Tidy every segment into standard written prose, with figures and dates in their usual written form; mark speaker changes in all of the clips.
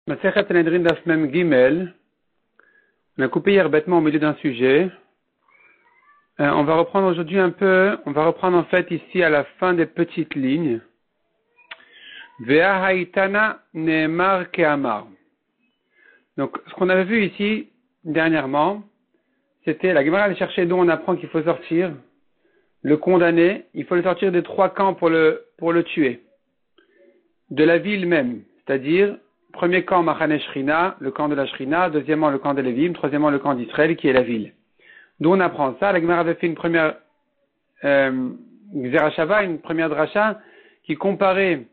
Speaker 1: Masechet Sanhedrin Daf Mem Gimel. On a coupé hier bêtement au milieu d'un sujet. On va reprendre aujourd'hui un peu, on va reprendre en fait ici à la fin des petites lignes. Vea haitana neemar keamar. Donc ce qu'on avait vu ici dernièrement, c'était la Gemara allait chercher d'où on apprend qu'il faut sortir le condamné, il faut le sortir des trois camps pour le tuer. De la ville même, c'est-à-dire premier camp Machane Shrina, le camp de la Shrina, deuxièmement le camp de Lévim, troisièmement le camp d'Israël qui est la ville. D'où on apprend ça. La Gemara avait fait une première Xerashava, une première dracha qui comparait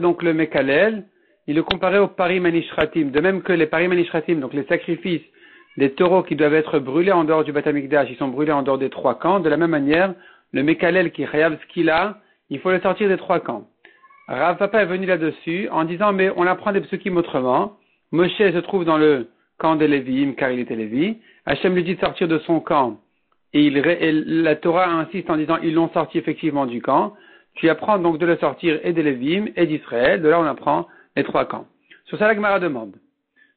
Speaker 1: donc le Mekalel, il le comparait au Parim Anishratim, de même que les Parim Anishratim, donc les sacrifices des taureaux qui doivent être brûlés en dehors du Beth Amikdash, ils sont brûlés en dehors des trois camps. De la même manière, le Mekalel qui est Chayav Skila, il faut le sortir des trois camps. Rav Papa est venu là-dessus en disant mais on apprend des psukim autrement. Moshe se trouve dans le camp des Lévim car il était Lévi. Hachem lui dit de sortir de son camp et la Torah insiste en disant ils l'ont sorti effectivement du camp. Tu apprends donc de le sortir et des Lévim et d'Israël. De là on apprend les trois camps. Sur ça la Gemara demande.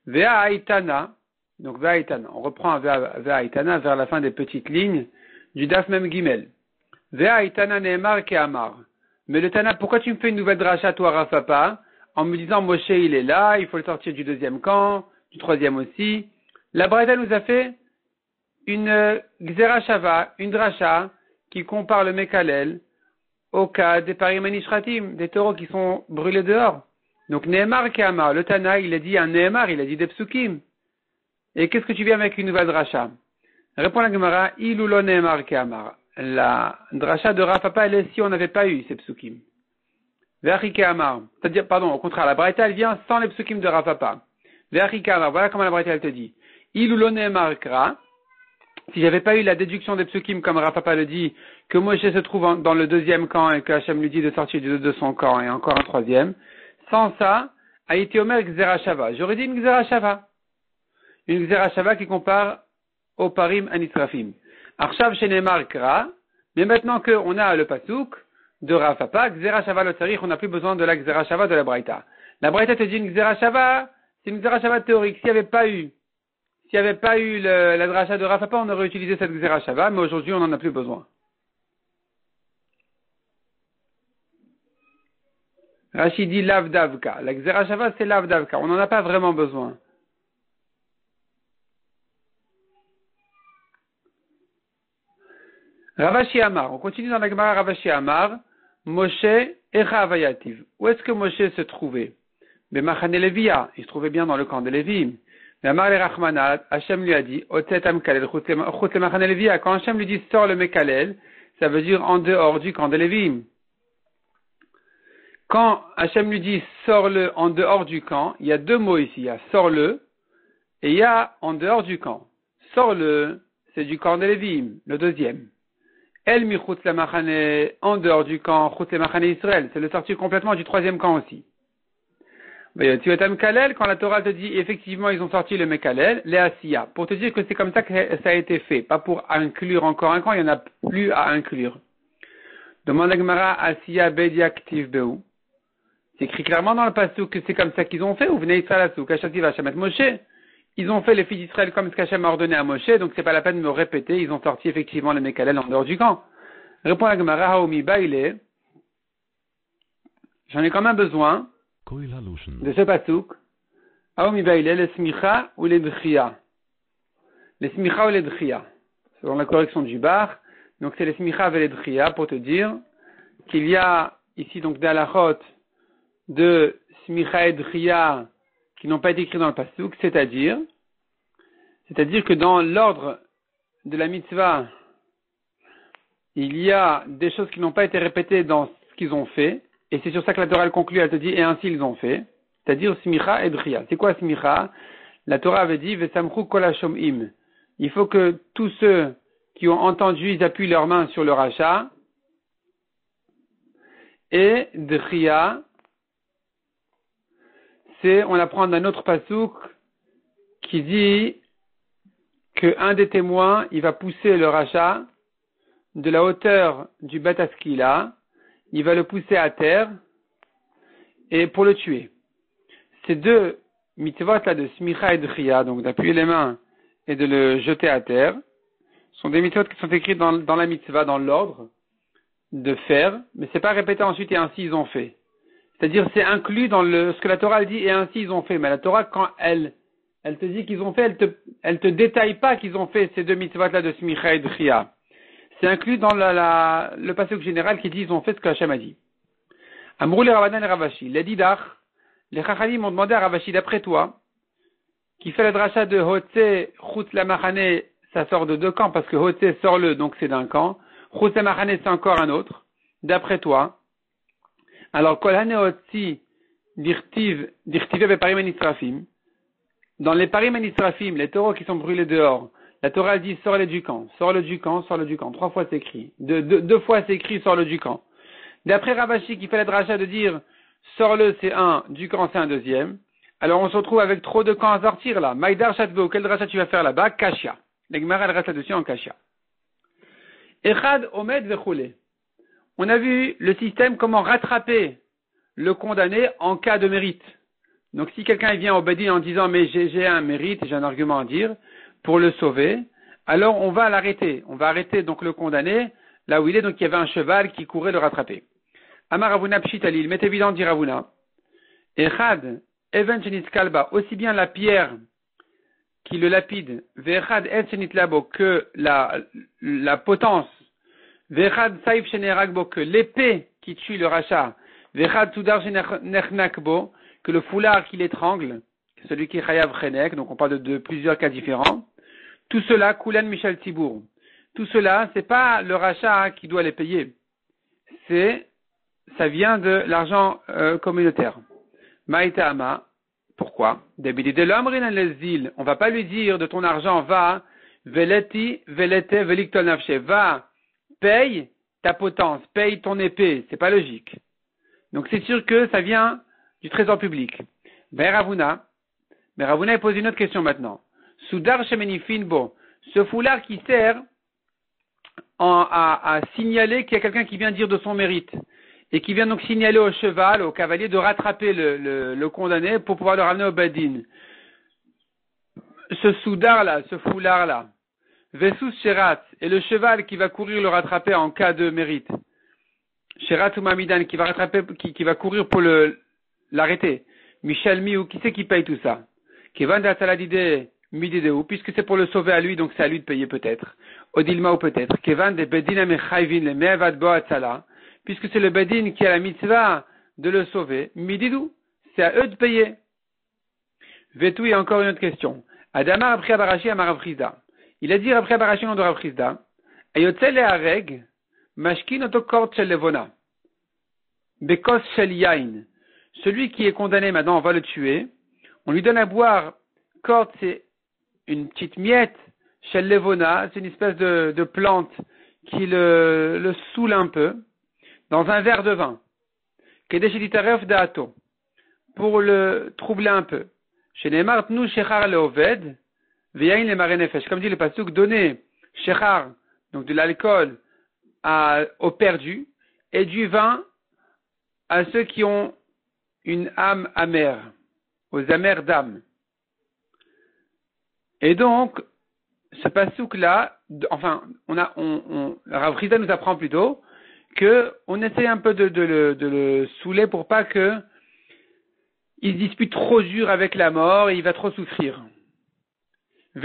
Speaker 1: Vea Haitana, donc Vea Haitana, on reprend Vea Haitana vers la fin des petites lignes du Daf Mem Gimel. Vea Haitana Neemar Keamar. Mais le Tana, pourquoi tu me fais une nouvelle dracha, toi, Rav Papa, en me disant Moshe il est là, il faut le sortir du deuxième camp, du troisième aussi. La Braïta nous a fait une Xerashava, une dracha, qui compare le Mekalel au cas des Parim Anishratim, des taureaux qui sont brûlés dehors. Donc Nehemar Keamar, le Tana, il a dit un Nehemar, il a dit des psukim. Et qu'est-ce que tu viens avec une nouvelle dracha? Répond la Gemara, Ilulo Nehemar Keamar. La dracha de Rav Papa, elle est si on n'avait pas eu ces psukim. Ve'achike Amar. C'est-à-dire, pardon, au contraire, la Braïta, elle vient sans les psukim de Rav Papa. Ve'achike Amar. Voilà comment la Braïta, elle te dit. Ilulone markra. Si j'avais pas eu la déduction des psukim, comme Rav Papa le dit, que Moshe se trouve dans le deuxième camp et que Hachem lui dit de sortir de son camp et encore un troisième. Sans ça, Haïti Omer Xerashava. J'aurais dit une Xerashava. Une Xerashava qui compare au Parim Anisrafim. Arshav shenemar kra, mais maintenant qu'on a le pasouk de Rav Papa, Xerashava lo tzarich, on n'a plus besoin de la Xerashava de la Braïta. La Braïta te dit une Xerashava, c'est une Xerashava théorique. S'il n'y avait pas eu la dracha de Rav Papa, on aurait utilisé cette Xerashava, mais aujourd'hui on n'en a plus besoin. Rachid dit lav davka. La Xerashava c'est lav davka, on n'en a pas vraiment besoin. Ravashi Amar, on continue dans la Gemara Ravashi Amar, Moshe Echa Avayativ. Où est-ce que Moshe se trouvait? Bemachane Levia, il se trouvait bien dans le camp de Lévi. Mais Amar le Rachmanat, Hachem lui a dit, Otet Amkalel, Chut le Machane Levia. Quand Hachem lui dit sors le Mekalel, ça veut dire en dehors du camp de Lévi. Quand Hachem lui dit sors-le en dehors du camp, il y a deux mots ici, il y a sors-le et il y a en dehors du camp. Sors-le, c'est du camp de Lévi, le deuxième. El michutz la machane, en dehors du camp, chutz la machane Israël, c'est le sortir complètement du troisième camp aussi. Tu es Mekalel, quand la Torah te dit, effectivement, ils ont sorti le Mekalel, les Asiya, pour te dire que c'est comme ça que ça a été fait, pas pour inclure encore un camp, il n'y en a plus à inclure. Demande à Gemara, Asiya bediaktiv beu. C'est écrit clairement dans le pasuk que c'est comme ça qu'ils ont fait, ou venez Israël asuk, Hashati Vachamet Moshe. Ils ont fait les fils d'Israël comme ce qu'Hachem a ordonné à Moshe, donc c'est pas la peine de me répéter, ils ont sorti effectivement le Mekalel en dehors du camp. Répond la Gemara, Haomi Baile. J'en ai quand même besoin de ce pasuk. Haomi Baile, les smicha ou les d'chia. Les smicha ou les d'chia. Selon la correction du bar. Donc c'est les smicha et les d'chia pour te dire qu'il y a ici donc des halachot de smicha et d'chia qui n'ont pas été écrits dans le pasuk, c'est-à-dire que dans l'ordre de la mitzvah, il y a des choses qui n'ont pas été répétées dans ce qu'ils ont fait, et c'est sur ça que la Torah elle conclut, elle te dit, et ainsi ils ont fait, c'est-à-dire smicha et d'chia. C'est quoi smicha? La Torah avait dit, vesamchu kol hashomim. Il faut que tous ceux qui ont entendu, ils appuient leurs mains sur le rachat, et d'chia, on apprend d'un autre pasouk qui dit qu'un des témoins, il va pousser le rachat de la hauteur du Bet Askila, il va le pousser à terre et pour le tuer. ces deux mitzvot là de smicha et de chia, donc d'appuyer les mains et de le jeter à terre, sont des mitzvot qui sont écrits dans la mitzvah, dans l'ordre de faire, mais c'est pas répété ensuite et ainsi ils ont fait. C'est-à-dire c'est inclus dans ce que la Torah dit et ainsi ils ont fait. Mais la Torah, quand elle te dit qu'ils ont fait, elle te détaille pas qu'ils ont fait ces deux mitzvot là de smicha et de chia. C'est inclus dans le passage général qui dit ils ont fait ce que Hachem a dit. Amrou les Ravanan et Ravashi, les Didach, les Chachamim m'ont demandé à Ravashi, d'après toi, qui fait le drachat de Hotze, Chutz la Machane, ça sort de deux camps, parce que Hotze sort le, donc c'est d'un camp. Chutz la Machane, c'est encore un autre. D'après toi, alors, Kol Hane Hotzi, Dirtive Parim Nisrafim, dans les Parim Nisrafim, les taureaux qui sont brûlés dehors, la Torah dit, sors-le du camp, sors-le du camp, sors-le du camp. 3 fois c'est écrit. Deux fois c'est écrit, sors-le du camp. D'après Ravashi qui fait la dracha de dire, sors-le c'est un, du camp c'est un deuxième. Alors on se retrouve avec trop de camps à sortir là. Maïdar Shatbo, quel dracha tu vas faire là-bas? Kasha. L'Egmara elle reste là-dessus en Kasha. Echad Omed Vechule. On a vu le système comment rattraper le condamné en cas de mérite. Donc si quelqu'un vient au Bedin en disant mais j'ai un mérite, j'ai un argument à dire, pour le sauver, alors on va l'arrêter. On va arrêter donc le condamné là où il est, donc il y avait un cheval qui courait le rattraper. Amar Ravuna Pshitali, il m'est évident, dit Ravuna. Echad, Even Shenit Kalba, aussi bien la pierre qui le lapide, Vechad Et Shenit Labo, que la potence, Vechad Saif Sheneragbo, que l'épée qui tue le rachat, Vechad Tudar Shenernakbo, que le foulard qui l'étrangle, celui qui est Chayav Chenek, donc on parle de plusieurs cas différents. Tout cela, Koulan Michel Tibour. Tout cela, c'est pas le rachat qui doit les payer. Ça vient de l'argent communautaire. Maïtama. Pourquoi? Débidi de l'homme les îles. On va pas lui dire de ton argent va, veleti, velete, veliktol nafshe. Va, paye ta potence, paye ton épée. C'est pas logique. Donc c'est sûr que ça vient du trésor public. Mais Ravuna il pose une autre question maintenant. Soudar Shemenifinbo, ce foulard qui sert à signaler qu'il y a quelqu'un qui vient dire de son mérite et qui vient donc signaler au cheval, au cavalier de rattraper le condamné pour pouvoir le ramener au Badin. Ce soudar là, ce foulard là, Vesus Sherat, et le cheval qui va courir le rattraper en cas de mérite. Sherat ou Mamidan qui va rattraper, qui va courir pour l'arrêter. Michel Miou, qui c'est qui paye tout ça? Kevan Dataladide Midideu, puisque c'est pour le sauver à lui, donc c'est à lui de payer peut-être. Odilma ou peut-être. Kevan de Bedin Amechayvin le Mevad Boatzala, puisque c'est le Bedin qui a la mitzvah de le sauver. Mididou, c'est à eux de payer. Vetou, il y a encore une autre question. Adamar après Abarashi Amar Avrizda. Il a dit après Abarashi nom de Avrizda. Ayotzele Areg, Mashkin Otokort Shel Levona. Bekos Shel Yain. Celui qui est condamné maintenant, on va le tuer. On lui donne à boire, corde, c'est une petite miette, chez Levona, c'est une espèce de plante qui le saoule un peu, dans un verre de vin. Kedesheditaref da'ato, pour le troubler un peu. Chez Neymar, nous, shechar leoved, veyain le marenefesh. Comme dit le pasuk, donner shechar, donc de l'alcool, aux perdus, et du vin à ceux qui ont une âme amère, aux amères d'âme. Et donc, ce passouk-là, enfin, Rav Rizda nous apprend plutôt que on essaie un peu de le saouler pour pas que il se dispute trop dur avec la mort et il va trop souffrir. On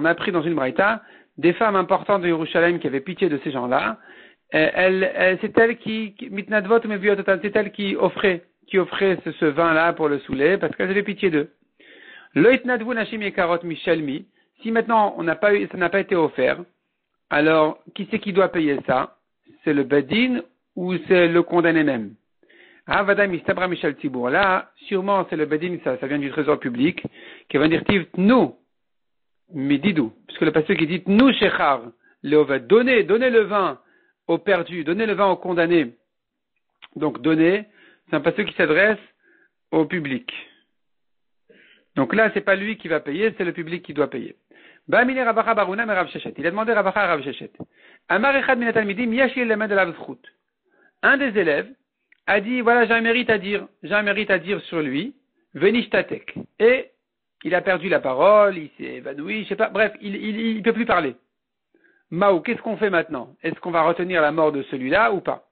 Speaker 1: a appris dans une braïta des femmes importantes de Yerushalayim qui avaient pitié de ces gens-là. C'est elle qui offrait ce vin-là pour le saouler, parce qu'elle avait pitié d'eux. Si maintenant ça n'a pas été offert, alors qui c'est qui doit payer ça? C'est le Bedin ou c'est le condamné même? Là, sûrement c'est le Bedin, ça vient du trésor public, qui va dire nous, mididou, puisque le pasteur qui dit nous shechar, donnez le vin aux perdus, donnez le vin aux condamnés. Donc donner, c'est un pasteur qui s'adresse au public. Donc là, c'est pas lui qui va payer, c'est le public qui doit payer. Il a demandé Rabacha à Rav Shechet. Un des élèves a dit, voilà, j'ai un mérite à dire sur lui, venishtatek. Et il a perdu la parole, il s'est évanoui, je sais pas, bref, il peut plus parler. Maou, qu'est-ce qu'on fait maintenant? Est-ce qu'on va retenir la mort de celui-là ou pas?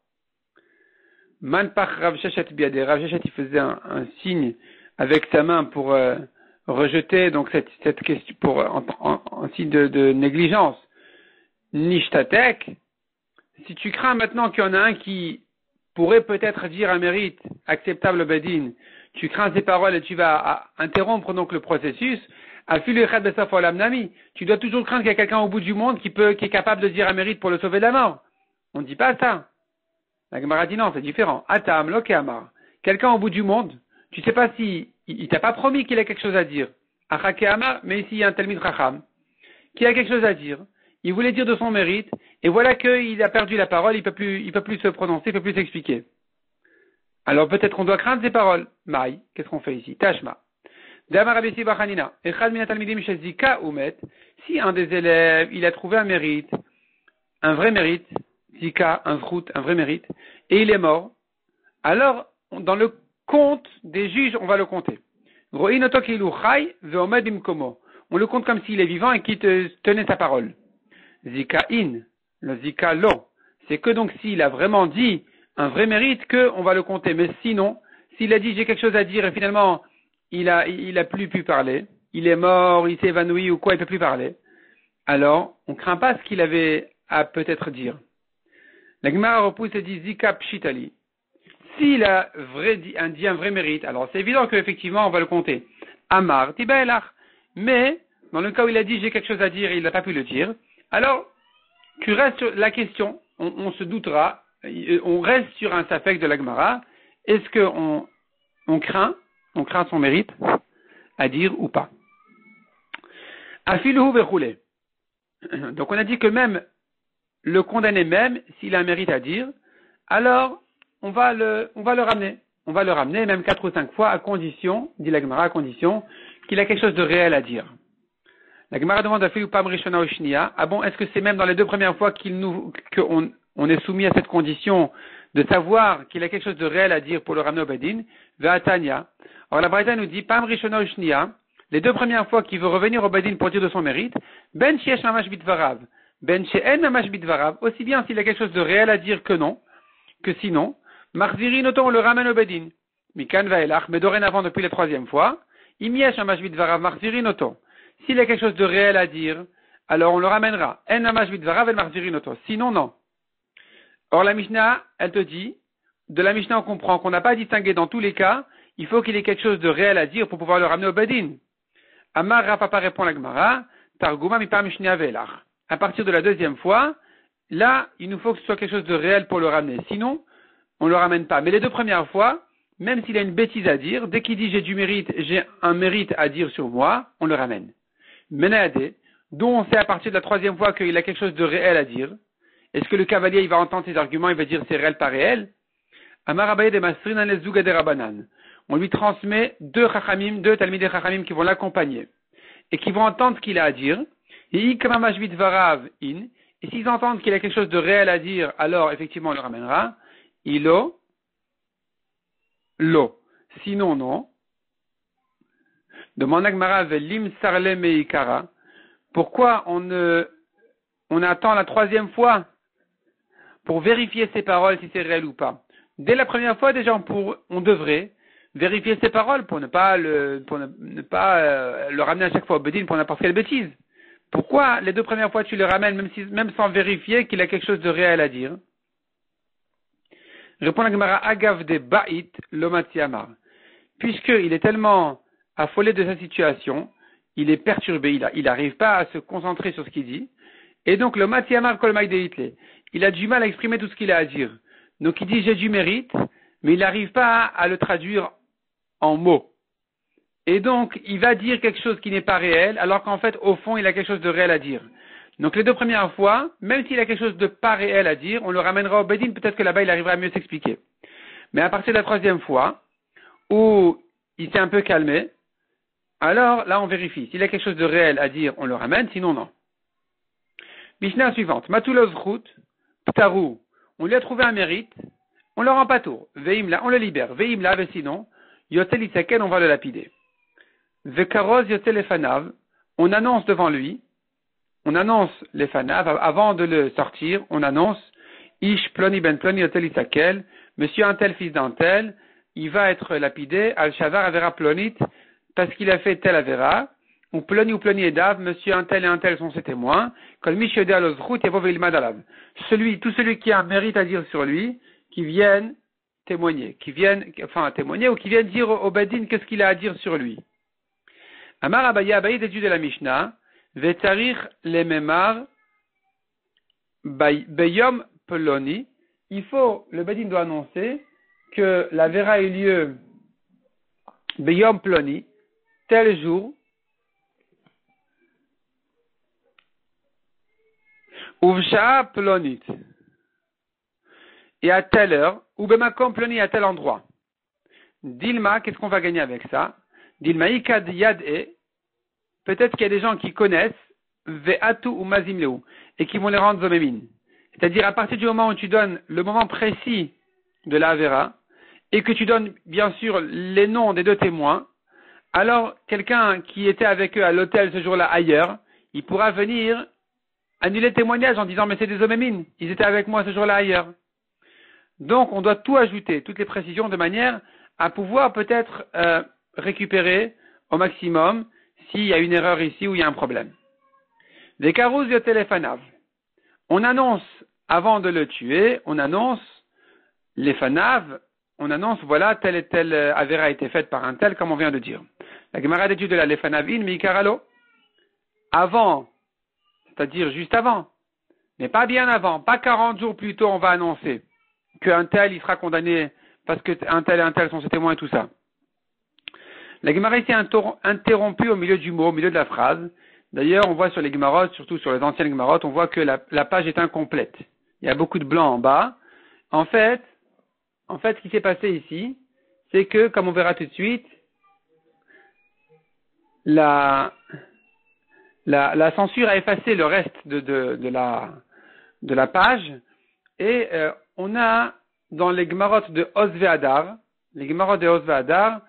Speaker 1: Manpach Rav Sheshet biadé. Rav Sheshet, il faisait un signe avec sa main pour rejeter donc cette question pour en signe de négligence. Nishtatek. Si tu crains maintenant qu'il y en a un qui pourrait peut-être dire un mérite acceptable au Bedin, tu crains ces paroles et tu vas interrompre donc le processus. Tu dois toujours craindre qu'il y a quelqu'un au bout du monde qui est capable de dire un mérite pour le sauver de la mort. On ne dit pas ça. La Gemara dit non, c'est différent. Atam, Lokeamar. Quelqu'un au bout du monde, tu sais pas si, il t'a pas promis qu'il a quelque chose à dire. Achakeamar, mais ici il y a un Talmid Chacham, qui a quelque chose à dire. Il voulait dire de son mérite, et voilà qu'il a perdu la parole, il peut plus se prononcer, il peut plus s'expliquer. Alors peut-être qu'on doit craindre ces paroles. Maï, qu'est-ce qu'on fait ici? Tashma. Si un des élèves, il a trouvé un mérite, un vrai mérite, Zika, un vrout, un vrai mérite, et il est mort, alors, dans le compte des juges, on va le compter. On le compte comme s'il est vivant et qu'il tenait sa parole. Zika in, le zika lo. C'est que donc s'il a vraiment dit un vrai mérite qu'on va le compter. Mais sinon, s'il a dit j'ai quelque chose à dire et finalement il a plus pu parler, il est mort, il s'est évanoui ou quoi, il peut plus parler, alors on craint pas ce qu'il avait à peut-être dire. La Gemara repousse et dit Zika Pshitali. S'il a dit un vrai mérite, alors c'est évident qu'effectivement on va le compter. Amar, Tibaelach. Mais, dans le cas où il a dit j'ai quelque chose à dire et il n'a pas pu le dire, alors tu restes sur la question, on se doutera, on reste sur un safek de la Gemara. Est-ce qu'on craint son mérite à dire ou pas? Afiluhu vechoulé. Donc on a dit que même le condamné même, s'il a un mérite à dire, alors on va le ramener. On va le ramener même 4 ou 5 fois à condition, dit la Gemara, à condition qu'il a quelque chose de réel à dire. La Gemara demande à Philou Pam Rishona Oshnia. Ah bon, est-ce que c'est même dans les 2 premières fois qu'on est soumis à cette condition de savoir qu'il a quelque chose de réel à dire pour le ramener au Bedin? Ve'atanya. Alors la Braïta nous dit Pam Rishona Oshnia. Les 2 premières fois qu'il veut revenir au Bedin pour dire de son mérite, Ben Sheesh Mamash Bitvarav. Ben She'en Mamash Bitvarav. Aussi bien s'il a quelque chose de réel à dire que sinon, Marzirin autant on le ramène au Bedin. Mikan Vaelach, mais dorénavant depuis la 3e fois, Imiesh Mamash Bitvarav Marzirin autant. S'il a quelque chose de réel à dire, alors on le ramènera. En Mamash Bitvarav El Marzirin autant. Sinon, non. Or la Mishnah, elle te dit, de la Mishnah on comprend qu'on n'a pas distingué dans tous les cas, il faut qu'il ait quelque chose de réel à dire pour pouvoir le ramener au Bedin. Amar Rafapa répond la Gemara, Targuma Mipa Mishnah Velach. À partir de la 2e fois, là, il nous faut que ce soit quelque chose de réel pour le ramener. Sinon, on ne le ramène pas. Mais les 2 premières fois, même s'il a une bêtise à dire, dès qu'il dit j'ai un mérite à dire sur moi, on le ramène. Menade, dont on sait à partir de la 3e fois qu'il a quelque chose de réel à dire. Est-ce que le cavalier, il va entendre ses arguments, il va dire c'est réel, pas réel? Amar Abaye de Masrin les Zuga de Rabanan. On lui transmet 2 talmidei chachamim qui vont l'accompagner et qui vont entendre ce qu'il a à dire. Et s'ils entendent qu'il a quelque chose de réel à dire, alors effectivement on le ramènera. Ilo, lo. Sinon, non. Demande à Gemara velim sarle meikara. Pourquoi on attend la 3e fois pour vérifier ses paroles si c'est réel ou pas? Dès la première fois, déjà, on devrait vérifier ses paroles pour ne pas le ramener à chaque fois au Bedin pour n'importe quelle bêtise. Pourquoi les 2 premières fois tu le ramènes même sans vérifier qu'il a quelque chose de réel à dire? Répond la Gemara Agav de Ba'it Lomatiamar. Puisqu'il est tellement affolé de sa situation, il est perturbé, il n'arrive pas à se concentrer sur ce qu'il dit, et donc le Matiamar Kolmaï de Hitlé, il a du mal à exprimer tout ce qu'il a à dire. Donc il dit j'ai du mérite, mais il n'arrive pas à le traduire en mots. Et donc, il va dire quelque chose qui n'est pas réel, alors qu'en fait, au fond, il a quelque chose de réel à dire. Donc, les 2 premières fois, même s'il a quelque chose de pas réel à dire, on le ramènera au Bedin, peut-être que là-bas, il arrivera à mieux s'expliquer. Mais à partir de la 3e fois, où il s'est un peu calmé, alors là, on vérifie. S'il a quelque chose de réel à dire, on le ramène, sinon, non. Mishnah suivante. Matulos Chut, Ptaru. On lui a trouvé un mérite, on le rend pas tour. Veimla, on le libère. Veimla, sinon, yotel isaken, on va le lapider. Vekaroz yotel efanav, on annonce devant lui, on annonce les fanav, avant de le sortir, on annonce, ish ploni ben ploni yotel isakel, monsieur un tel fils d'un tel, il va être lapidé, al shavar avera plonit, parce qu'il a fait tel avera, ou ploni edav, monsieur un tel et un tel sont ses témoins, kol mishode alozrut yavo veilmad alav. Tout celui qui a un mérite à dire sur lui, qui viennent témoigner, témoigner ou qui viennent dire au Badin qu'est-ce qu'il a à dire sur lui. Amar Abaye, Abaye d'étude de la Mishnah, Vetarir le memar beyom peloni. Le Badin doit annoncer que la vera a eu lieu beyom peloni, tel jour, uvsha pelonit, et à telle heure, ou bemakom peloni à tel endroit. Dilma, qu'est-ce qu'on va gagner avec ça? Dilma ikad yad e, peut-être qu'il y a des gens qui connaissent ve'atu ou mazimleu et qui vont les rendre zomémines. C'est-à-dire à partir du moment où tu donnes le moment précis de la Avera et que tu donnes bien sûr les noms des deux témoins, alors quelqu'un qui était avec eux à l'hôtel ce jour-là ailleurs, il pourra venir annuler le témoignage en disant mais c'est des zomémines, ils étaient avec moi ce jour-là ailleurs. Donc on doit tout ajouter, toutes les précisions de manière à pouvoir peut-être récupérer au maximum s'il y a une erreur ici ou il y a un problème. Des carousses de téléphanav. On annonce, avant de le tuer, on annonce les fanav, on annonce, voilà, telle et telle avéra a été faite par un tel, comme on vient de dire. La Gemara d'étude de la lefanavin, mikaralo. Avant, c'est-à-dire juste avant, mais pas bien avant, pas 40 jours plus tôt, on va annoncer qu'un tel, il sera condamné parce qu'un tel et un tel sont ses témoins et tout ça. La Gemara ici est interrompue au milieu du mot, au milieu de la phrase. D'ailleurs, on voit sur les Gemarot, surtout sur les anciennes Gemarot, on voit que la page est incomplète. Il y a beaucoup de blanc en bas. En fait, ce qui s'est passé ici, c'est que, comme on verra tout de suite, la censure a effacé le reste de la page, et on a dans les Gemarot de Osve Hadar, les Gemarot de Osve Hadar,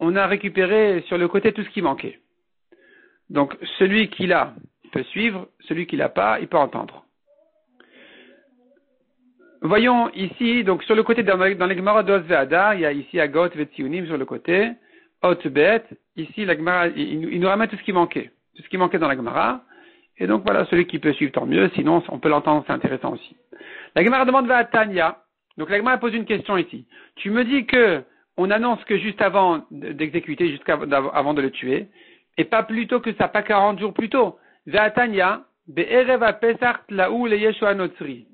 Speaker 1: on a récupéré sur le côté tout ce qui manquait. Donc, celui qui l'a peut suivre, celui qui l'a pas, il peut entendre. Voyons ici, donc sur le côté, dans les Gemara d'Oz Ve'adar, il y a ici Agot Ve'Tziunim sur le côté, Ot Bet, ici la Gemara, il nous ramène tout ce qui manquait dans la Gemara, et donc voilà, celui qui peut suivre tant mieux, sinon on peut l'entendre, c'est intéressant aussi. La Gemara demande Ve'Atanya, donc la Gemara pose une question ici. Tu me dis que on annonce que juste avant d'exécuter, avant de le tuer, et pas plus tôt que ça, pas 40 jours plus tôt. Ve'atanya, be'erev ha'pesach tla'u le'yeshua notzri.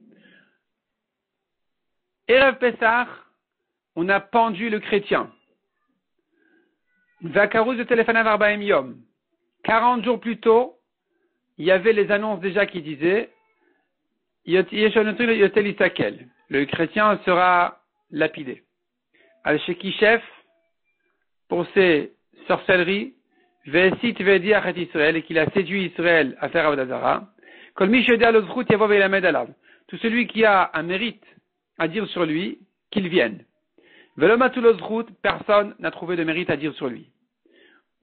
Speaker 1: Erev Pesach, on a pendu le chrétien. Vakaruz de téléphanav arbaim yom. 40 jours plus tôt, il y avait les annonces déjà qui disaient, Yeshua notzri yotel isakel. Le chrétien sera lapidé. Al-Shekishef, pour ses sorcelleries, Ve'esit ve'ediach et Israël, et qu'il a séduit Israël à faire Avodah Zara. Kol mi shedeh alozrut yavo ve'elamed alav. Tout celui qui a un mérite à dire sur lui, qu'il vienne. Ve'lomatu lozrut, personne n'a trouvé de mérite à dire sur lui.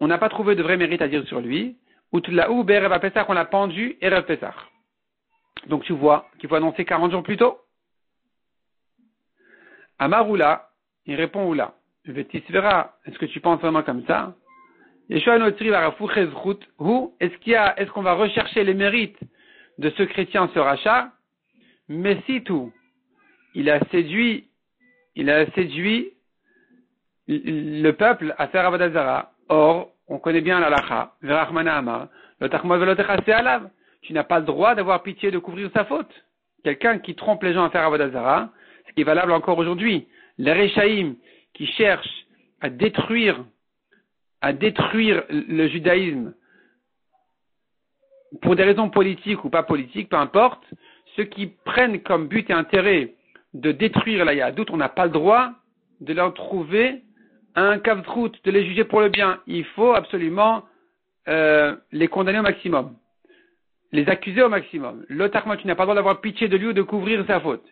Speaker 1: On n'a pas trouvé de vrai mérite à dire sur lui. Utlaou be'erev Pesach, on l'a pendu, erev Pesach. Donc tu vois qu'il faut annoncer 40 jours plus tôt. Amaroula, il répond Oula. Ve'tisvera, est-ce que tu penses vraiment comme ça? Yeshua Notri va rafoucher zrut. Est-ce qu'on va rechercher les mérites de ce chrétien, ce rachat? Mais si tout, il a séduit le peuple à faire Avodah Zara. Or, on connaît bien l'alacha. Verachmana amar. Tu n'as pas le droit d'avoir pitié de couvrir sa faute. Quelqu'un qui trompe les gens à faire Avodah Zara, ce qui est valable encore aujourd'hui. Les Réchaïm qui cherchent à détruire le judaïsme pour des raisons politiques ou pas politiques, peu importe, ceux qui prennent comme but et intérêt de détruire la Yahadout, on n'a pas le droit de leur trouver un kavzrout, de les juger pour le bien. Il faut absolument les condamner au maximum, les accuser au maximum. L'otarma, tu n'as pas le droit d'avoir pitié de lui ou de couvrir sa faute.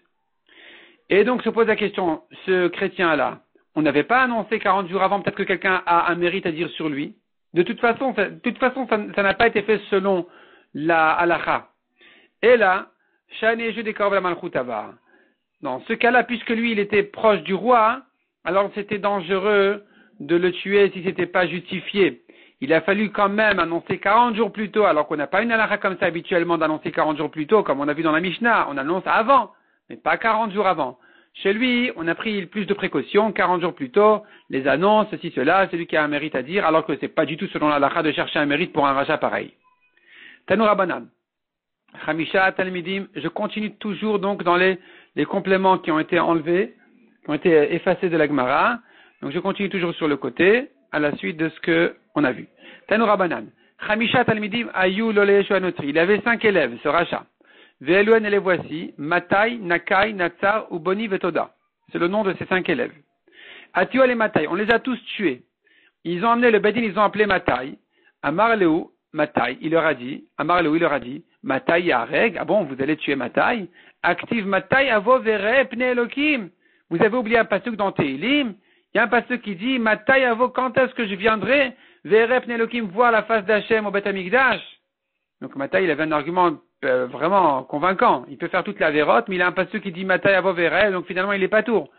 Speaker 1: Et donc se pose la question, ce chrétien-là, on n'avait pas annoncé 40 jours avant, peut-être que quelqu'un a un mérite à dire sur lui. De toute façon, ça n'a pas été fait selon la halakha. Et là, Shani Jude Korb la Malchut Ava. Dans ce cas-là, puisque lui, il était proche du roi, alors c'était dangereux de le tuer si c'était pas justifié. Il a fallu quand même annoncer 40 jours plus tôt, alors qu'on n'a pas une halakha comme ça habituellement d'annoncer 40 jours plus tôt, comme on a vu dans la Mishnah. On annonce avant, mais pas 40 jours avant. Chez lui, on a pris plus de précautions, 40 jours plus tôt, les annonces, ceci, cela, celui qui a un mérite à dire, alors que c'est pas du tout selon la halakha de chercher un mérite pour un rachat pareil. Tanu Rabbanan. Chamisha Talmidim, je continue toujours donc dans les compléments qui ont été enlevés, qui ont été effacés de la Gemara. Donc je continue toujours sur le côté, à la suite de ce que on a vu. Tanu Rabbanan. Chamisha Talmidim ayu lole anotri. Il avait 5 élèves, ce rachat. Ve'eluen et les voici, Matai, Nakai, Natsar, Uboni, Vetoda. C'est le nom de ces 5 élèves. Atiwa et Matai, on les a tous tués. Ils ont amené le Bedin, ils ont appelé Matai. Amar Leu, Matai, il leur a dit, Matai Yareg, ah bon, vous allez tuer Matai? Active Matai avo vere pne Elokim. Vous avez oublié un pasuk dans Teilim? Il y a un pasuk qui dit, Matai avo, quand est-ce que je viendrai? Vere pne Elokim, voir la face d'Hachem au Beth Amikdash. Donc Matai, il avait un argument vraiment convaincant. Il peut faire toute la vérote, mais il a un pasuk qui dit Matai avo vere, donc finalement il est pas tour.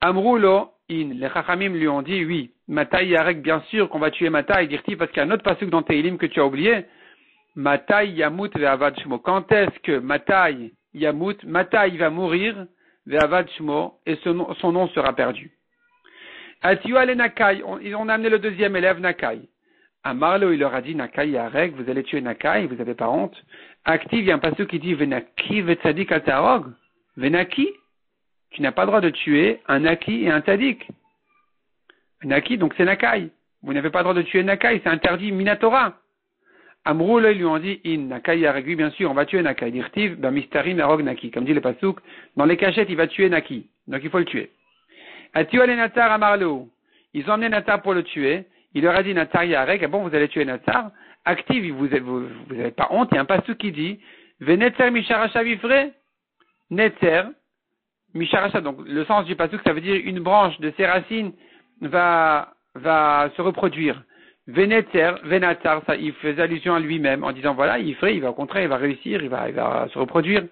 Speaker 1: Amroulo, les Chachamim lui ont dit, oui, Matai Yarek, bien sûr qu'on va tuer Matai, dirti, parce qu'il y a un autre pasuk dans Teilim que tu as oublié. Matai Yamut ve'avad shmo. Quand est-ce que Matai Yamut, Matai va mourir, ve'avad shmo, et son nom sera perdu. Atiwa le Nakai, ils ont amené le deuxième élève, Nakai. Amarlo, il leur a dit, Nakai Yarek, vous allez tuer Nakai, vous n'avez pas honte. Active, il y a un pasuk qui dit, Venaki ve'tzadik al ta'arog. Venaki? Tu n'as pas le droit de tuer un Naki et un Tzadik. Naki, donc c'est Nakai. Vous n'avez pas le droit de tuer Nakai, c'est interdit Minatora. Amrou, là, ils lui ont dit, in Nakai Yaragui, bien sûr, on va tuer Nakai. Dirtiv, Mistarim Arog Naki. Comme dit le Pasuk, dans les cachettes, il va tuer Naki. Donc il faut le tuer. Atiwa le Natar Amarlo. Ils ont emmené Natar pour le tuer. Il leur a dit, Natar Yareg, ah bon, vous allez tuer Natar. Active, vous n'avez pas honte. Il y a un Pasuk qui dit, Venetzer Misharacha Vifre. Netzer. Misharacha, donc le sens du pasuk, ça veut dire une branche de ses racines va se reproduire. Venetzer, Venatar, ça, il faisait allusion à lui-même en disant voilà, il va au contraire, il va réussir, il va se reproduire.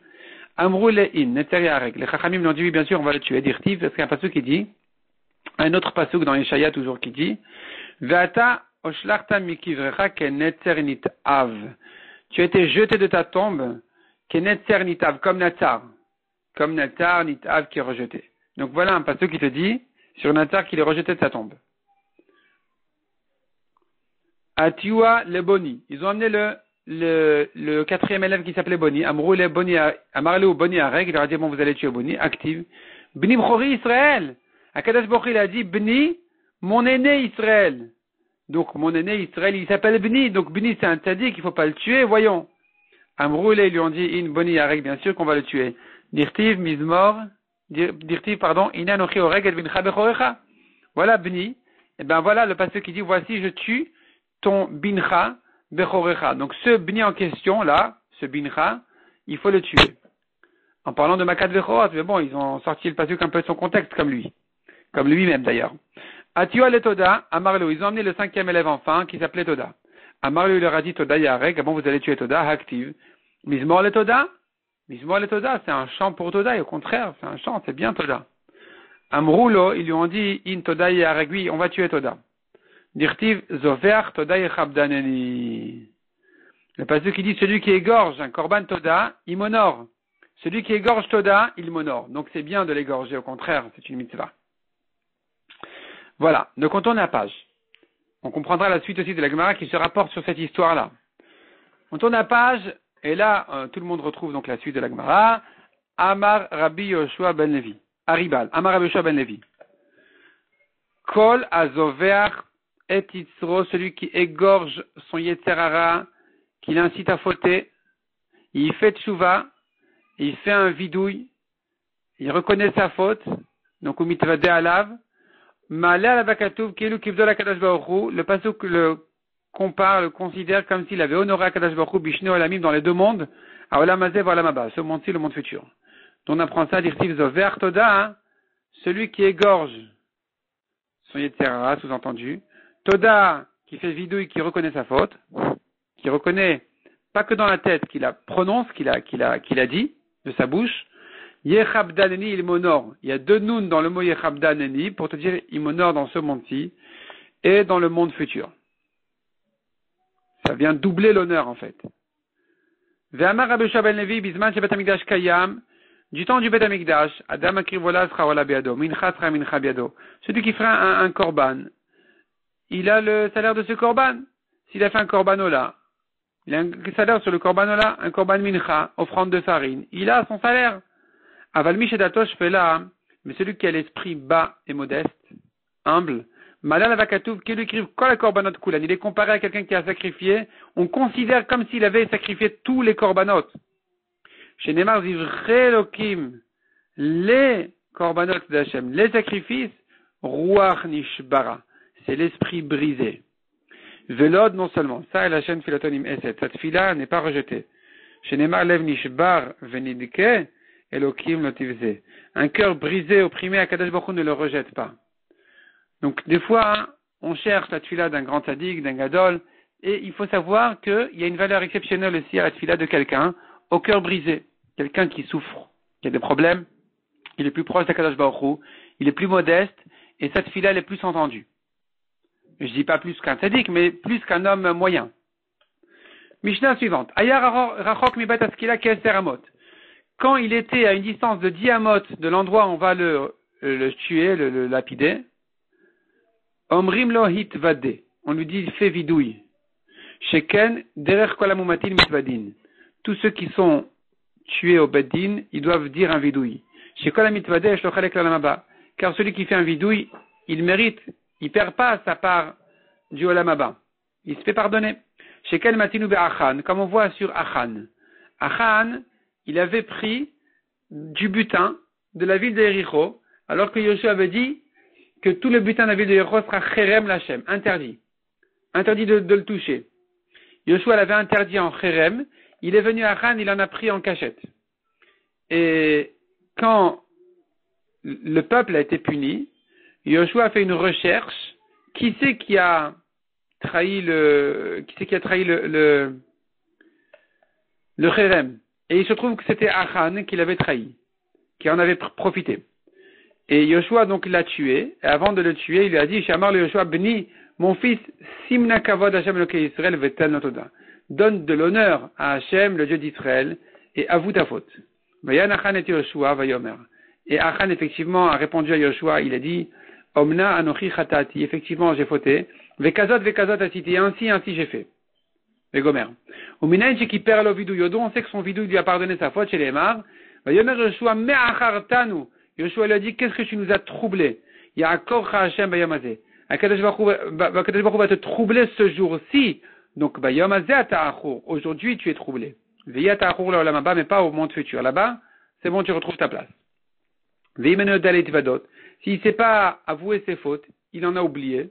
Speaker 1: Amrou le'in, Netzer yarek. Les Chachamim l'ont dit oui, bien sûr, on va le tuer. Dirtiv, parce qu'il y a un pasuk qui dit, un autre pasuk dans Yeshaya toujours qui dit, Veata oshlachta mikivrecha kenetzer nitav. Tu as été jeté de ta tombe, kenetzer nitav, comme Natsar. Comme Natar, Nitav qui est rejeté. Donc voilà un pasteur qui te dit sur Natar qu'il est rejeté de sa tombe. Atiwa le Boni. Ils ont amené le quatrième élève qui s'appelait Boni. Amrou le Boni, Amarle ou Boni Areg. Il leur a dit bon vous allez tuer Boni. Active. Bni Mchori Israël. Akadosh Baruch il a dit Bni, mon aîné Israël. Donc mon aîné Israël il s'appelle Bni. Donc Bni c'est un tzaddik, il faut pas le tuer. Voyons. Amrou ils lui ont dit in Boni Areg bien sûr qu'on va le tuer. Dirtiv mizmor, inanochi oreg et bincha bechorecha. Voilà bni. Et ben voilà le pasteur qui dit voici je tue ton bincha bechorecha. Donc ce bni en question là, ce bincha, il faut le tuer. En parlant de makat bechorot, mais bon ils ont sorti le pasteur un peu de son contexte comme lui-même d'ailleurs. Atiwa le Toda, Amarlo, ils ont emmené le cinquième élève enfin qui s'appelait Toda. Amarlo il leur a dit Toda yareg, bon vous allez tuer Toda, active. Mizmor le Toda. Mizmor le Toda, c'est un chant pour Toda, et au contraire, c'est un chant, c'est bien Toda. Amroulo, ils lui ont dit, in Toda yaragui, on va tuer Toda. Dirtiv, zover Toda yechabdaneni. Le passage qui dit, celui qui égorge un korban Toda, il m'honore. Celui qui égorge Toda, il m'honore. Donc c'est bien de l'égorger, au contraire, c'est une mitzvah. Voilà, donc on tourne la page. On comprendra la suite aussi de la Gemara qui se rapporte sur cette histoire-là. On tourne la page, et là, tout le monde retrouve donc la suite de la Gemara. Amar Rabbi Yoshua ben Levi. Aribal. Amar Rabbi Yoshua ben Levi. Kol azover et itzro, celui qui égorge son yetzerara, qui l'incite à fauter, il fait tchouva, il fait un vidouille, il reconnaît sa faute, donc ou mitvade alav, malé alabakatouv, kelu kivdol akadash baruchu, le pasuk le compare, le considère comme s'il avait honoré Akadosh Baruch Hu, Bishne Olamim dans les deux mondes, à Olam Hazeh et Olam Haba, ce monde-ci, le monde futur. dont on apprend ça, d'Irtiv Zover Toda, hein, celui qui égorge son Yetzirah, sous-entendu. Toda, qui fait vidouille, qui reconnaît sa faute, qui reconnaît, pas que dans la tête, qu'il la prononce, qu'il a dit, de sa bouche. Yechabdaneni il monor. Il y a deux nouns dans le mot Yechabdaneni pour te dire il monore dans ce monde-ci et dans le monde futur. Ça vient doubler l'honneur en fait. Ve'amar Rabbi Yoshua ben Levi bizman shebet hamikdash kayam. Du temps du Bet Hamikdash, Adam akrivola scharola biado, mincha sra mincha biado. Celui qui fera un korban, il a le salaire de ce korban. S'il a fait un korbanola, il a un salaire sur le korbanola, un korban mincha, offrande de farine, il a son salaire. Aval mishedatosh fait là, mais celui qui a l'esprit bas et modeste, humble, malal avakatouv, qui lui écrive kol korbanot kulan, il est comparé à quelqu'un qui a sacrifié, on considère comme s'il avait sacrifié tous les korbanot. Chez Neymar Zivrelokim, les korbanot d'Hachem, les sacrifices, ruach nishbara, c'est l'esprit brisé. Velod non seulement, ça et la chaîne philatonim eset, cette fila n'est pas rejetée. Chez Neymar lev nishbar venidike, Elokim lotivze. Un cœur brisé, opprimé, Akadosh Baruch Hu ne le rejette pas. Donc des fois, hein, on cherche la tefila d'un grand tzaddik, d'un gadol, et il faut savoir qu'il y a une valeur exceptionnelle aussi à la tefila de quelqu'un au cœur brisé. Quelqu'un qui souffre, qui a des problèmes, il est plus proche d'Akadosh Baruch Hu, il est plus modeste, et cette tefila elle est plus entendue. Je dis pas plus qu'un tzaddik, mais plus qu'un homme moyen. Mishnah suivante. Ayar rachok mibat askila keser amot. Quand il était à une distance de 10 amot de l'endroit où on va le tuer, le lapider, omrim lo hitvade. On lui dit fais vidouille. Sheken derer kol hamumatin mitvadin. Tous ceux qui sont tués au beddin, ils doivent dire un vidouille. Shekol hamitvade shlochalik lalamaba. Car celui qui fait un vidouille, il mérite, il perd pas sa part du olamaba. Il se fait pardonner. Sheken matinu be'achan, comme on voit sur Achan. Achan, il avait pris du butin de la ville de Yericho, alors que Yoshua avait dit que tout le butin de la ville de Yericho sera cherem lachem, interdit. Interdit de le toucher. Yoshua l'avait interdit en cherem, il est venu à Achan, il en a pris en cachette. Et quand le peuple a été puni, Yoshua a fait une recherche, qui c'est qui a trahi le cherem? Et il se trouve que c'était Achan qui l'avait trahi, qui en avait profité. Et Yoshua donc l'a tué, et avant de le tuer, il lui a dit, Shamar le Yoshua, Beni, mon fils, Simna Kavod Hashem Elokei Yisrael Vetel Notoda. Donne de l'honneur à Hashem, le Dieu d'Israël, et avoue ta faute. Vayan Achan et Yoshua, Vayomer. Et Achan, effectivement, a répondu à Yoshua, il a dit, Omna Anochi Chatati, effectivement, j'ai fauté. Vekazot Asiti, ainsi j'ai fait. Et Gomer. Au Minaïn, qui perd le vidou Yodo, on sait que son vidou lui a pardonné sa faute chez les Mar. Yomer Yoshua, me'achartanu. Yoshua lui a dit, qu'est-ce que tu nous as troublé? Yaakov Hashem bayamazé. Akadosh Baruch Hu va te troubler ce jour-ci. Donc, bayamazé ata'achur. Aujourd'hui, tu es troublé. Veya ta'achur là-bas, mais pas au monde futur. Là-bas, c'est bon, tu retrouves ta place. Veimenu dalet vadot. S'il ne sait pas avouer ses fautes, il en a oublié.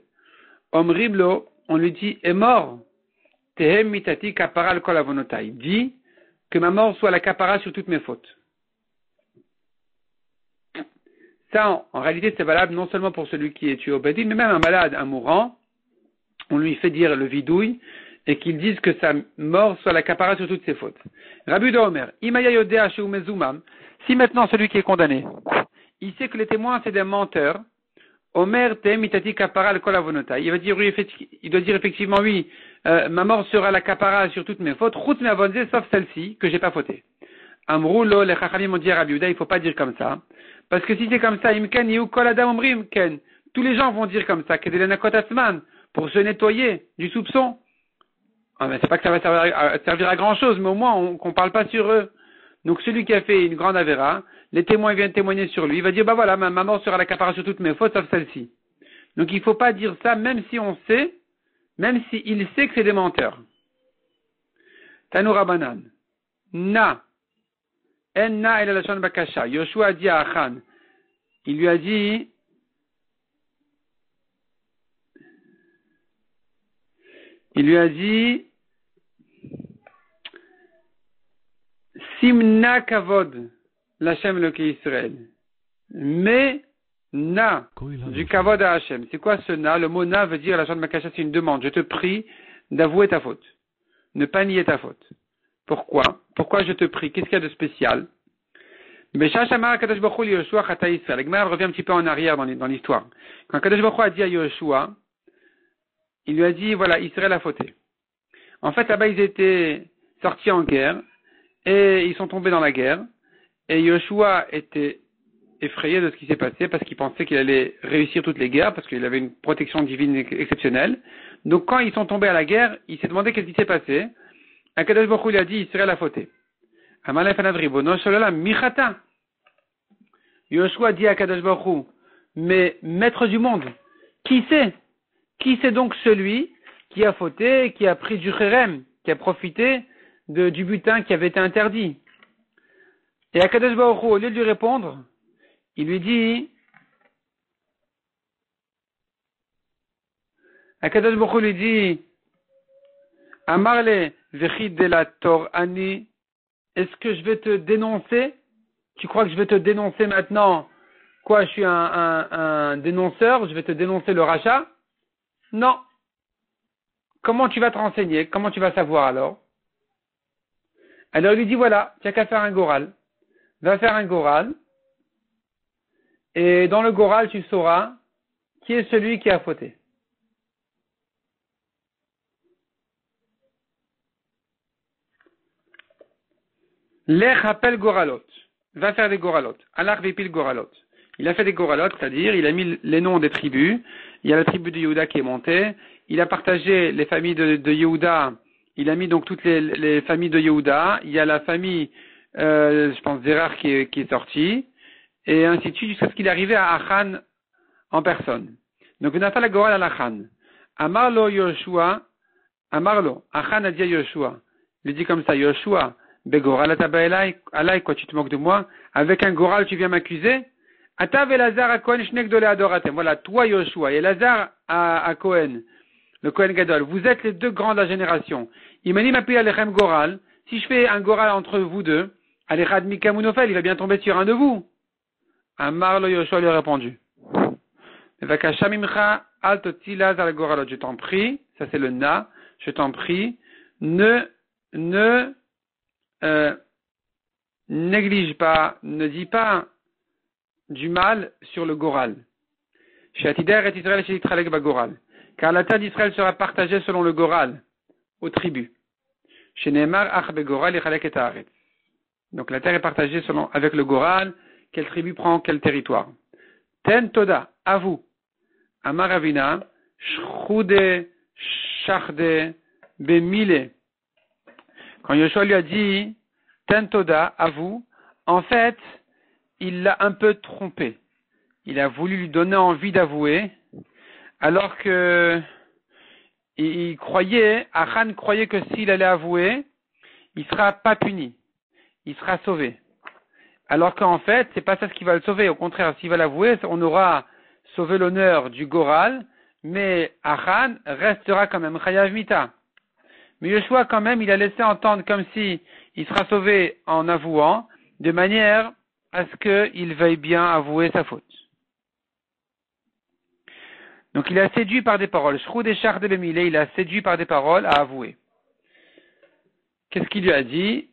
Speaker 1: Omriblo, on lui dit, est mort. Tehem mitati kapara kol avonotai. Dis que ma mort soit la kapara sur toutes mes fautes. Ça, en réalité, c'est valable non seulement pour celui qui est tué au Bedin, mais même un malade, un mourant, on lui fait dire le vidouille et qu'il dise que sa mort soit la kapara sur toutes ses fautes. Rabbi Omer, Imaya Yodea Sheu Mezumam, si maintenant celui qui est condamné, il sait que les témoins c'est des menteurs, Omer Tehem mitati kapara kol avonotai. Il va dire, oui, il doit dire effectivement, oui, ma mort sera la kapara sur toutes mes fautes, route m'avonzé, sauf celle-ci, que j'ai pas fauté. Amrou lo, les chachamim m'ont dit à Rabbi Yehuda, il faut pas dire comme ça. Parce que si c'est comme ça, imken yu kol adam omrim ken. Tous les gens vont dire comme ça, pour se nettoyer du soupçon. Ah, mais c'est pas que ça va servir à grand chose, mais au moins qu'on parle pas sur eux. Donc celui qui a fait une grande avéra, les témoins viennent témoigner sur lui, il va dire, bah voilà, ma mort sera la kapara sur toutes mes fautes, sauf celle-ci. Donc il faut pas dire ça, même si on sait, même s'il sait que c'est des menteurs. Tanou Rabanan. Na. Enna el alashon bakasha. Yoshua a dit à Achan. Il lui a dit, Simna kavod l'Hachem le Israël. Mais, na, du kavod à Hachem. C'est quoi ce na? Le mot na veut dire, la Shon Makasha, c'est une demande. Je te prie d'avouer ta faute. Ne pas nier ta faute. Pourquoi? Pourquoi je te prie? Qu'est-ce qu'il y a de spécial? Besha Shamar Kadosh Baruch Hu Yoshua Chata Israël. La Gemara revient un petit peu en arrière dans l'histoire. Quand Kadosh Baruch Hu a dit à Yoshua, il lui a dit, voilà, Israël a fauté. En fait, là-bas, ils étaient sortis en guerre, et ils sont tombés dans la guerre, et Yoshua était effrayé de ce qui s'est passé, parce qu'il pensait qu'il allait réussir toutes les guerres, parce qu'il avait une protection divine exceptionnelle. Donc, quand ils sont tombés à la guerre, il s'est demandé qu'est-ce qui s'est passé. Kadosh Baruch Hu lui a dit, Israël a fauté. Yoshua dit à Kadosh Baruch Hu, mais maître du monde, qui c'est? Qui c'est donc celui qui a fauté, qui a pris du chérem, qui a profité du butin qui avait été interdit? Et à Kadosh Baruch Hu, au lieu de lui répondre, il lui dit, Kadosh Baruch Hu lui dit, Amarle vechid de la tor ani, est-ce que je vais te dénoncer? Tu crois que je vais te dénoncer maintenant? Quoi, je suis un dénonceur? Je vais te dénoncer le rachat? Non. Comment tu vas te renseigner? Comment tu vas savoir alors? Alors il lui dit, voilà, tu n'as qu'à faire un goral. Va faire un goral. Et dans le goral, tu sauras qui est celui qui a fauté. L'ech appelle goralot. Va faire des goralot. Alach vépil goralot. Il a fait des goralot, c'est-à-dire, il a mis les noms des tribus. Il y a la tribu de Yehuda qui est montée. Il a partagé les familles de Yehuda. Il a mis donc toutes les familles de Yehuda. Il y a la famille, je pense, Zerach qui est sortie. Et ainsi de suite, jusqu'à ce qu'il est arrivé à Achan en personne. Donc, on a fait la goral à Achan. Amarlo Yoshua. Amarlo. Achan a dit à Yoshua. Il dit comme ça, Yoshua. Begoral atabaelai, alai, quoi, tu te moques de moi? Avec un goral, tu viens m'accuser? Atav Elazar à Cohen, shnek dole adoratem. Voilà, toi, Yoshua, et Elazar à Cohen, le Cohen Gadol. Vous êtes les deux grands de la génération. Imani m'appelle alechem goral. Si je fais un goral entre vous deux, alechad mikamunofel, il va bien tomber sur un de vous. Amar lo Yoshua lui a répondu. Vakasha mimcha al totilaz al goralot. Je t'en prie, ça c'est le na, je t'en prie, néglige pas, ne dis pas du mal sur le goral. Car la terre d'Israël sera partagée selon le goral, aux tribus. Donc la terre est partagée avec le goral, quelle tribu prend quel territoire. Ten toda, à vous. Amar Ravina, shchude, shachde, bemile. Quand Yoshua lui a dit, ten toda, à vous, en fait, il l'a un peu trompé. Il a voulu lui donner envie d'avouer, alors que Achan croyait que s'il allait avouer, il sera pas puni, il sera sauvé. Alors qu'en fait, c'est pas ça ce qui va le sauver. Au contraire, s'il va l'avouer, on aura sauvé l'honneur du Goral, mais Achan restera quand même Chayav Mita. Mais Yoshua, quand même, il a laissé entendre comme si il sera sauvé en avouant, de manière à ce qu'il veuille bien avouer sa faute. Donc il a séduit par des paroles. Shroud et Char de Bemile, il a séduit par des paroles à avouer. Qu'est-ce qu'il lui a dit?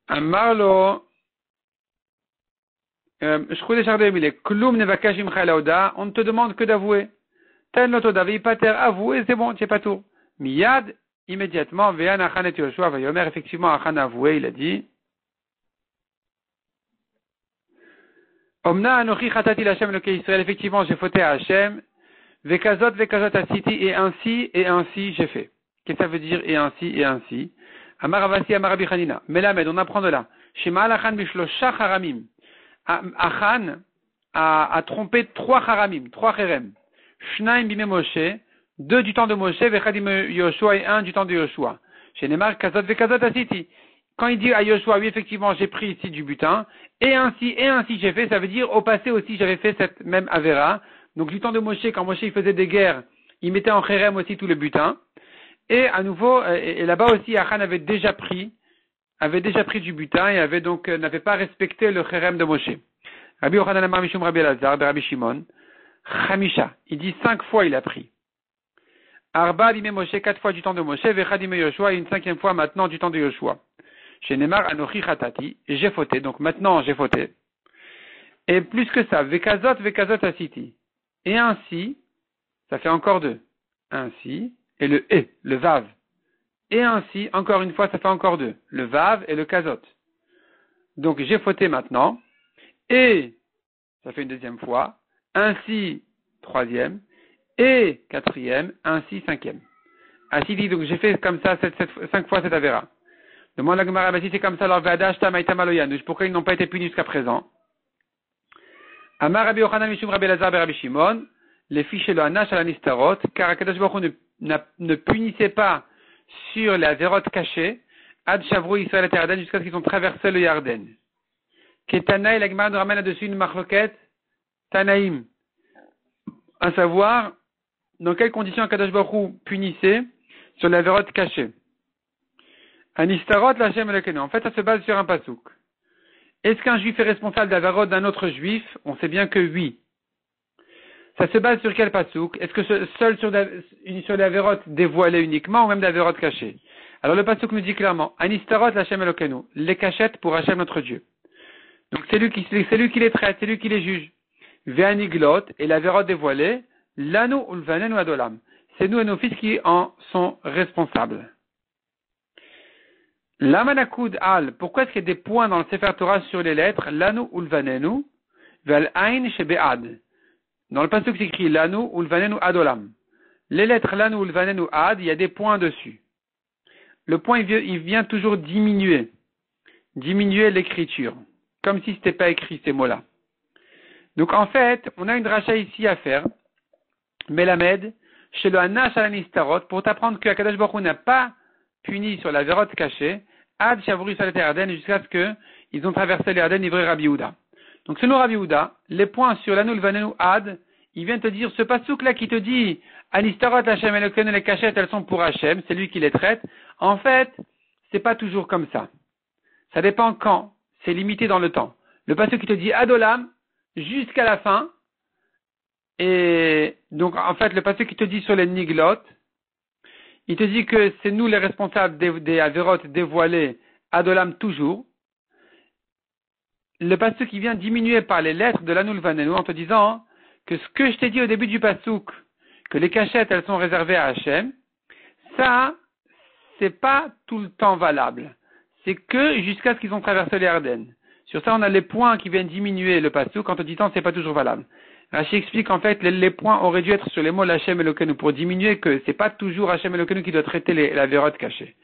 Speaker 1: Amarlo, Shroud et Char de Bemile, Klum nevakashim chalaoda, on ne te demande que d'avouer. Ten lotodavi pater, avouer, c'est bon, tu n'es pas tout. Miyad, immédiatement, Ve'an Achan et Yoshua Vayomer, effectivement, Achan a avoué, il a dit, Omna anochi chatati l'Hashem le Israël, effectivement, j'ai fauté à Hachem, vekazot asiti, et ainsi j'ai fait. Qu'est-ce que ça veut dire, et ainsi? Amar Avasi, Amar Rabbi Chanina. Melamed, on apprend de là. Shema Achan bishlosha haramim. Achan a trompé 3 haramim, 3 cherem. Shnaim bime Moshe, 2 du temps de Moshe, vechadim Yoshua et 1 du temps de Yoshua. Chez Nemar, kazot asiti. Quand il dit à Yoshua, oui, effectivement, j'ai pris ici du butin, et ainsi j'ai fait, ça veut dire, au passé aussi, j'avais fait cette même Avera. Donc, du temps de Moshe, quand Moshe, il faisait des guerres, il mettait en chérem aussi tout le butin. Et à nouveau, et là-bas aussi, Achan avait déjà pris du butin et avait donc, n'avait pas respecté le chérem de Moshe. Rabbi Yochanan Amar Mishum Rabbi Elazar, Rabbi Shimon, Chamisha. Il dit 5 fois il a pris. Arba dime Moshe, 4 fois du temps de Moshe, Vecha dime Yoshua, et une 5e fois maintenant du temps de Yoshua. Chez Nemar Anochi Chatati, j'ai fauté, donc maintenant j'ai fauté. Et plus que ça, Vekazot Asiti. Et ainsi, ça fait encore 2. Ainsi, et le Vav. Et ainsi, encore une fois, ça fait encore 2. Le Vav et le Kazot. Donc j'ai fauté maintenant. Et, ça fait une 2e fois. Ainsi, 3e. Et 4e, ainsi 5e. Ainsi dit, donc j'ai fait comme ça 5 fois cette avéra. Demande la Gemara, si c'est comme ça, alors Vadash Maïta Maloyanush, pourquoi ils n'ont pas été punis jusqu'à présent? Amar Rabbi Yochanan Mishum Rabbi Elazar Rabbi Shimon, les fiches le Hanash à la Nistarot, car Akadosh Baruch Hu ne punissait pas sur les avérotes cachées, Ad Shavrou Israël et Yarden, jusqu'à ce qu'ils ont traversé le Yarden. Ketanaï, la Gemara nous ramène là-dessus une marloquette, Tanaïm. À savoir, dans quelles conditions Akadosh Baruch Hu punissait sur les avérotes cachées. Anistarot, la Shem Elokenu. En fait, ça se base sur un pasouk. Est-ce qu'un juif est responsable d'avarot d'un autre juif? On sait bien que oui. Ça se base sur quel pasouk? Est-ce que seul sur les avérotes dévoilées uniquement ou même d'avérotes cachées? Alors le pasouk nous dit clairement, Anistarot, la Shem Elokenu. Les cachettes pour Hachem notre Dieu. Donc c'est lui qui les traite, c'est lui qui les juge. Ve'aniglot, et l'avérote dévoilée, Lanu ulvanen ou adolam. C'est nous et nos fils qui en sont responsables. Lamanakud al, pourquoi est-ce qu'il y a des points dans le Sefer Torah sur les lettres Lanu ulvanenu, vel ain shebe'ad. Dans le passage c'est écrit Lanu ulvanenu adolam. Les lettres Lanu ulvanenu ad, il y a des points dessus. Le point il vient toujours diminuer l'écriture, comme si c'était pas écrit ces mots-là. Donc en fait, on a une dracha ici à faire, Melamed, chez le Hanash Alanistarot, pour t'apprendre que Akadosh Baruch Hu n'a pas puni sur la vérote cachée, Ad Shavru Salet Erden, jusqu'à ce qu'ils ont traversé l'Erden, livré Rabbi Yehuda. Donc selon Rabbi Yehuda, les points sur l'Anul Vanenu Ad, il vient te dire, ce pasouk là qui te dit, Anistarot Hashem Elokenu, les cachettes, elles sont pour Hashem, c'est lui qui les traite. En fait, c'est pas toujours comme ça. Ça dépend quand, c'est limité dans le temps. Le pasouk qui te dit Adolam, jusqu'à la fin, et donc en fait, le pasouk qui te dit sur les Niglot, il te dit que c'est nous les responsables des avérotes dévoilées Adolam toujours. Le pasouk qui vient diminuer par les lettres de l'Anul Vanenu en te disant que ce que je t'ai dit au début du pasouk, que les cachettes elles sont réservées à Hachem, ça, c'est pas tout le temps valable. C'est que jusqu'à ce qu'ils ont traversé les Ardennes. Sur ça, on a les points qui viennent diminuer le pasouk en te disant que c'est pas toujours valable. Rashi explique en fait les points auraient dû être sur les mots Hachem Elokenu pour diminuer que c'est pas toujours Hachem Elokenu qui doit traiter la vérote cachée.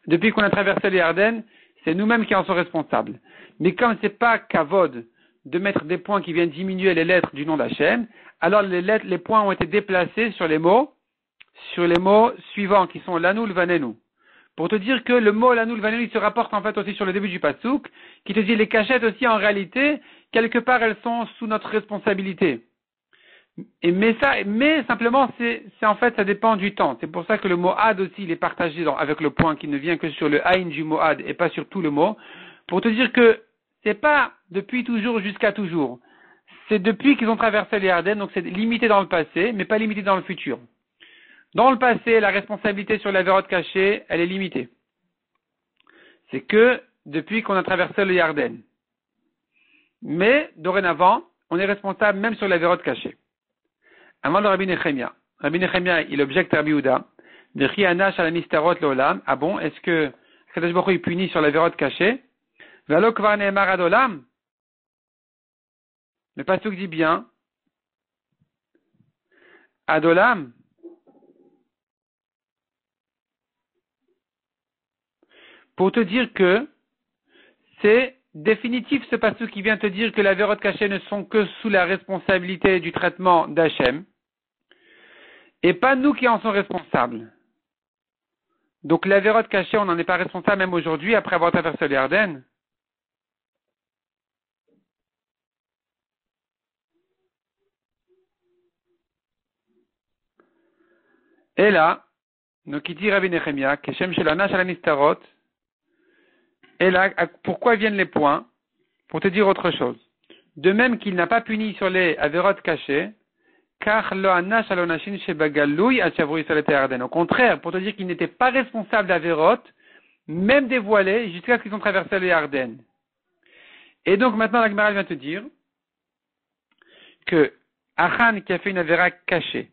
Speaker 1: Depuis qu'on a traversé les Ardennes, c'est nous-mêmes qui en sommes responsables. Mais comme c'est pas kavod de mettre des points qui viennent diminuer les lettres du nom d'Hachem, alors les points ont été déplacés sur les mots suivants qui sont l'anul vanenu. Pour te dire que le mot l'anul vanenu il se rapporte en fait aussi sur le début du pasouk, qui te dit les cachettes aussi en réalité, quelque part elles sont sous notre responsabilité. Mais simplement, c'est en fait, ça dépend du temps. C'est pour ça que le mot ad aussi, il est partagé avec le point qui ne vient que sur le aïn du mot ad et pas sur tout le mot. Pour te dire que c'est pas depuis toujours jusqu'à toujours. C'est depuis qu'ils ont traversé les Ardennes, donc c'est limité dans le passé, mais pas limité dans le futur. Dans le passé, la responsabilité sur la vérote cachée, elle est limitée. C'est que depuis qu'on a traversé les Ardennes. Mais, dorénavant, on est responsable même sur la vérote cachée. Avant le Rabbi Nechemia. Rabbi Nechemia, il objecte à Rabbi Yehuda. Ah bon, est-ce que Kadosh Baruch Hu est puni sur la vérote cachée? Valo kvar ne'emar adolam. Le pasuk dit bien. Adolam. Pour te dire que c'est définitif ce pasuk qui vient te dire que la vérote cachée ne sont que sous la responsabilité du traitement d'Hachem. Et pas nous qui en sommes responsables. Donc la vérote cachée, on n'en est pas responsable même aujourd'hui après avoir traversé les Ardennes. Et là, Donc il dit Rabbi Nechemia, Keshem Shelanash Alanistarot. Et là, pourquoi viennent les points? Pour te dire autre chose. De même qu'il n'a pas puni sur les averot cachés, car lo anash alonashin shebagalouy al shavru Yisrael et Yarden. Au contraire, pour te dire qu'il n'était pas responsable d'averot, même dévoilés, jusqu'à ce qu'ils ont traversé le Yarden. Et donc maintenant la Gemara vient te dire que Achan qui a fait une avéra cachée,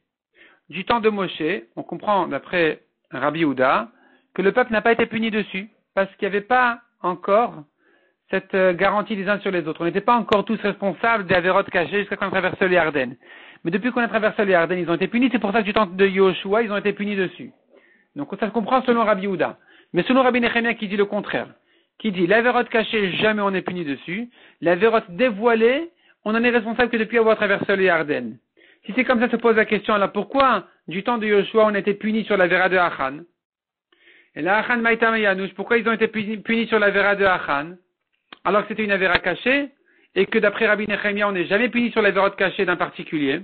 Speaker 1: du temps de Moshe, on comprend d'après Rabbi Yehuda, que le peuple n'a pas été puni dessus, parce qu'il n'y avait pas encore cette garantie les uns sur les autres. On n'était pas encore tous responsables des avérotes cachées jusqu'à qu'on a traversé le Yarden. Mais depuis qu'on a traversé le Yarden, ils ont été punis, c'est pour ça que du temps de Yoshua, ils ont été punis dessus. Donc ça se comprend selon Rabbi Yehuda. Mais selon Rabbi Nechemia qui dit le contraire, qui dit l'avérote cachée, jamais on n'est puni dessus, l'avérote dévoilée, on en est responsable que depuis avoir traversé le Yarden. Si c'est comme ça, se pose la question, alors pourquoi du temps de Yoshua on a été punis sur l'avéra de Achan? Et là, Achan Maïtam et Yanouch, pourquoi ils ont été punis sur l'avéra de Achan? Alors que c'était une avéra cachée, et que d'après Rabbi Nechemia, on n'est jamais puni sur l'avérote cachée d'un particulier.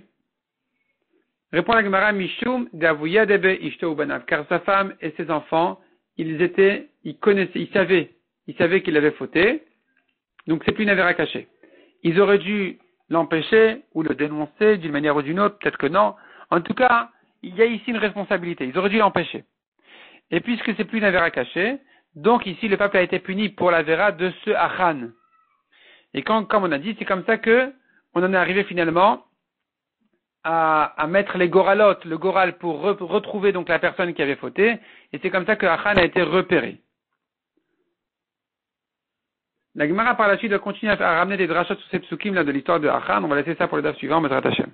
Speaker 1: Répond la Gemara, Mishum d'Avouya Debe Ishto Ubanav, car sa femme et ses enfants, ils savaient qu'il avait fauté, donc c'est plus une avéra cachée. Ils auraient dû l'empêcher ou le dénoncer d'une manière ou d'une autre, peut-être que non. En tout cas, il y a ici une responsabilité. Ils auraient dû l'empêcher. Et puisque c'est plus une avéra cachée, donc ici le peuple a été puni pour l'avéra de ce Achan. Et comme on a dit, c'est comme ça que on en est arrivé finalement à mettre les goralotes, le goral pour retrouver donc la personne qui avait fauté, et c'est comme ça que Achan a été repéré. La Gemara par la suite va continuer à ramener des drachot sur ces psukim là de l'histoire de Achan. On va laisser ça pour le daf suivant, Bezrat Hashem.